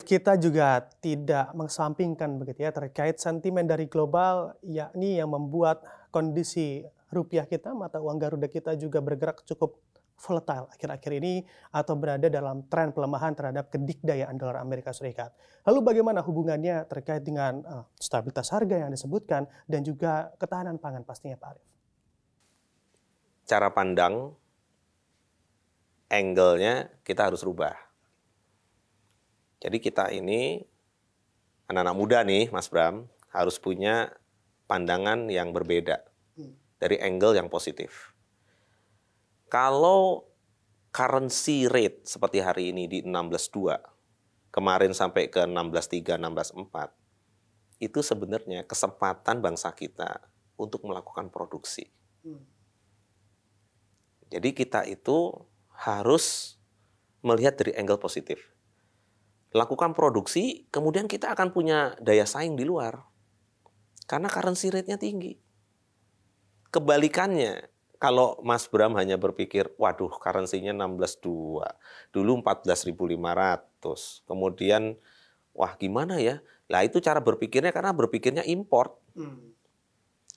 kita juga tidak mengesampingkan begitu ya terkait sentimen dari global, yakni yang membuat kondisi rupiah kita, mata uang Garuda kita juga bergerak cukup volatile akhir-akhir ini atau berada dalam tren pelemahan terhadap kedikdayaan dolar Amerika Serikat. Lalu bagaimana hubungannya terkait dengan stabilitas harga yang disebutkan dan juga ketahanan pangan pastinya Pak Arief? Cara pandang, angle-nya kita harus rubah. Jadi kita ini, anak-anak muda nih Mas Bram, harus punya pandangan yang berbeda dari angle yang positif. Kalau currency rate seperti hari ini di 16.2, kemarin sampai ke 16.3, 16.4, itu sebenarnya kesempatan bangsa kita untuk melakukan produksi. Jadi kita itu harus melihat dari angle positif. Lakukan produksi, kemudian kita akan punya daya saing di luar. Karena currency rate-nya tinggi. Kebalikannya, kalau Mas Bram hanya berpikir, waduh currency-nya 16.2, dulu 14.500, kemudian, wah gimana ya? Lah itu cara berpikirnya karena berpikirnya import.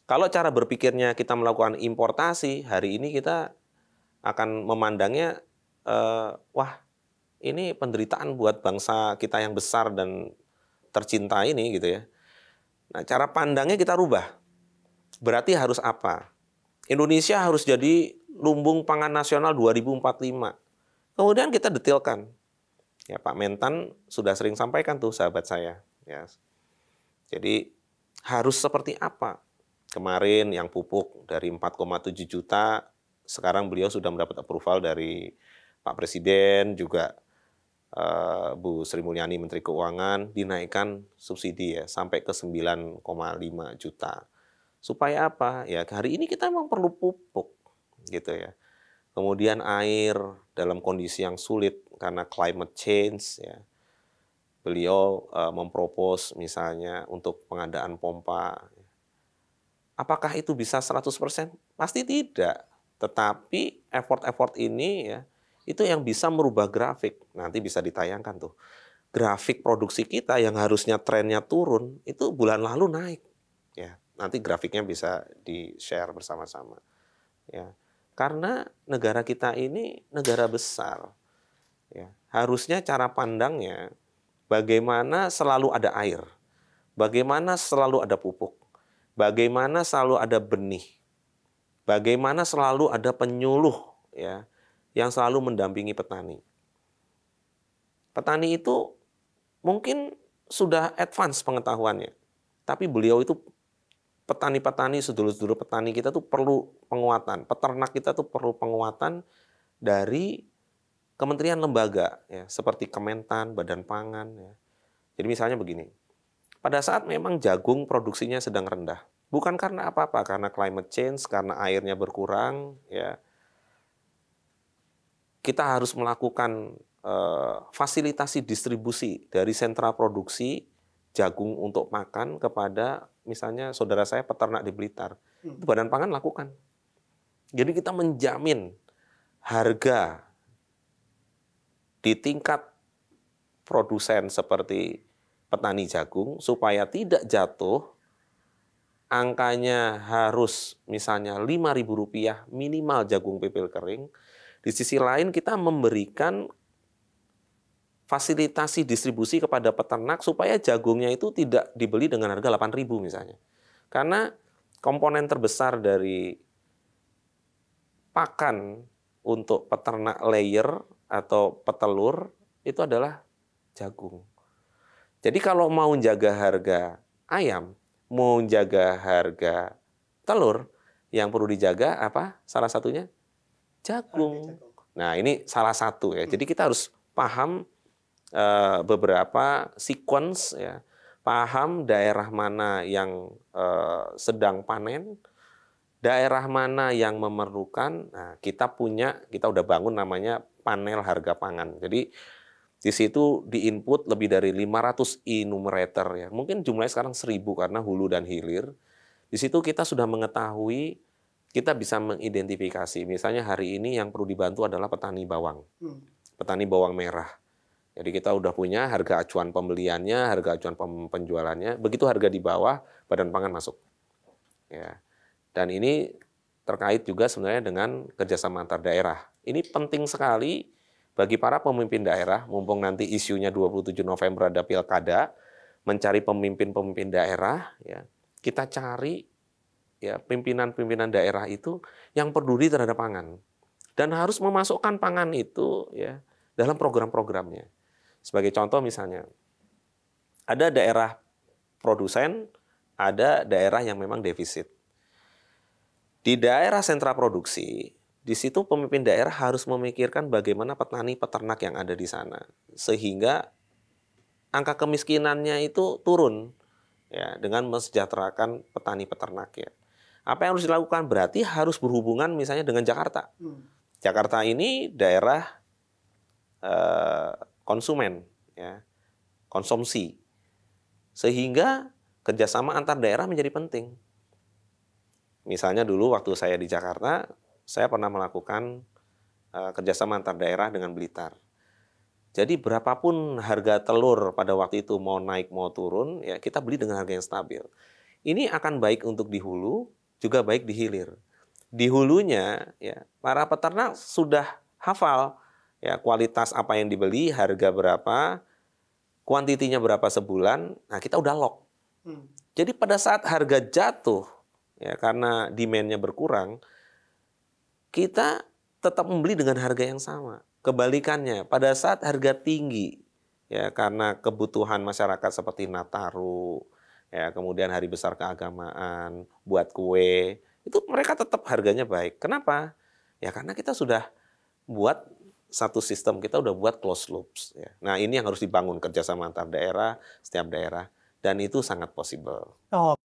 Kalau cara berpikirnya kita melakukan importasi, hari ini kita akan memandangnya, wah ini penderitaan buat bangsa kita yang besar dan tercinta ini gitu ya. Nah, cara pandangnya kita rubah. Berarti harus apa? Indonesia harus jadi lumbung pangan nasional 2045. Kemudian kita detailkan. Ya, Pak Mentan sudah sering sampaikan tuh sahabat saya. Ya. Jadi harus seperti apa? Kemarin yang pupuk dari 4,7 juta, sekarang beliau sudah mendapat approval dari Pak Presiden, juga Bu Sri Mulyani Menteri Keuangan, dinaikkan subsidi ya sampai ke 9,5 juta. Supaya apa? Ya hari ini kita memang perlu pupuk gitu ya. Kemudian air dalam kondisi yang sulit karena climate change ya. Beliau mempropos misalnya untuk pengadaan pompa. Apakah itu bisa 100%? Pasti tidak. Tetapi effort-effort ini ya itu yang bisa merubah grafik. Nanti bisa ditayangkan tuh. Grafik produksi kita yang harusnya trennya turun, itu bulan lalu naik. Ya, nanti grafiknya bisa di-share bersama-sama. Ya. Karena negara kita ini negara besar. Ya. Harusnya cara pandangnya bagaimana selalu ada air. Bagaimana selalu ada pupuk. Bagaimana selalu ada benih. Bagaimana selalu ada penyuluh ya yang selalu mendampingi petani. Petani itu mungkin sudah advance pengetahuannya, tapi beliau itu petani-petani, sedulur-sedulur petani kita tuh perlu penguatan, peternak kita tuh perlu penguatan dari kementerian lembaga, ya, seperti Kementan, Badan Pangan. Ya. Jadi misalnya begini, pada saat memang jagung produksinya sedang rendah, bukan karena apa-apa, karena climate change, karena airnya berkurang, ya. Kita harus melakukan fasilitasi distribusi dari sentra produksi jagung untuk makan kepada misalnya saudara saya peternak di Blitar. Itu Badan Pangan lakukan. Jadi kita menjamin harga di tingkat produsen seperti petani jagung supaya tidak jatuh, angkanya harus misalnya Rp5.000 minimal jagung pipil kering. Di sisi lain kita memberikan fasilitasi distribusi kepada peternak supaya jagungnya itu tidak dibeli dengan harga Rp8.000 misalnya. Karena komponen terbesar dari pakan untuk peternak layer atau petelur itu adalah jagung. Jadi kalau mau jaga harga ayam, mau jaga harga telur, yang perlu dijaga apa? Salah satunya jagung. Nah, ini salah satu ya. Jadi kita harus paham beberapa sequence ya. Paham daerah mana yang sedang panen, daerah mana yang memerlukan. Nah, kita udah bangun namanya panel harga pangan. Jadi di situ di-input lebih dari 500 enumerator ya. Mungkin jumlahnya sekarang 1.000 karena hulu dan hilir. Di situ kita sudah mengetahui, kita bisa mengidentifikasi. Misalnya hari ini yang perlu dibantu adalah petani bawang. Petani bawang merah. Jadi kita udah punya harga acuan pembeliannya, harga acuan penjualannya. Begitu harga di bawah, Badan Pangan masuk. Ya. Dan ini terkait juga sebenarnya dengan kerjasama antar daerah. Ini penting sekali bagi para pemimpin daerah, mumpung nanti isunya 27 November ada pilkada, mencari pemimpin-pemimpin daerah, ya, kita cari ya pimpinan-pimpinan daerah itu yang peduli terhadap pangan dan harus memasukkan pangan itu ya dalam program-programnya. Sebagai contoh misalnya, ada daerah produsen, ada daerah yang memang defisit. Di daerah sentra produksi, di situ pemimpin daerah harus memikirkan bagaimana petani peternak yang ada di sana, sehingga angka kemiskinannya itu turun ya dengan mensejahterakan petani peternak ya. Apa yang harus dilakukan? Berarti harus berhubungan misalnya dengan Jakarta. Jakarta ini daerah konsumen ya, konsumsi. Sehingga kerjasama antar daerah menjadi penting. Misalnya dulu waktu saya di Jakarta, saya pernah melakukan kerjasama antar daerah dengan Blitar. Jadi berapapun harga telur pada waktu itu mau naik mau turun, ya kita beli dengan harga yang stabil. Ini akan baik untuk di hulu, juga baik di hilir. Di hulunya, ya para peternak sudah hafal ya kualitas apa yang dibeli, harga berapa, kuantitinya berapa sebulan. Nah kita udah lock. Jadi pada saat harga jatuh, ya karena demand-nya berkurang, kita tetap membeli dengan harga yang sama. Kebalikannya, pada saat harga tinggi, ya karena kebutuhan masyarakat seperti Nataru, ya kemudian hari besar keagamaan, buat kue, itu mereka tetap harganya baik. Kenapa? Ya karena kita sudah buat satu sistem, kita udah buat closed loops. Ya. Nah ini yang harus dibangun kerjasama antar daerah, setiap daerah, dan itu sangat possible. Oh.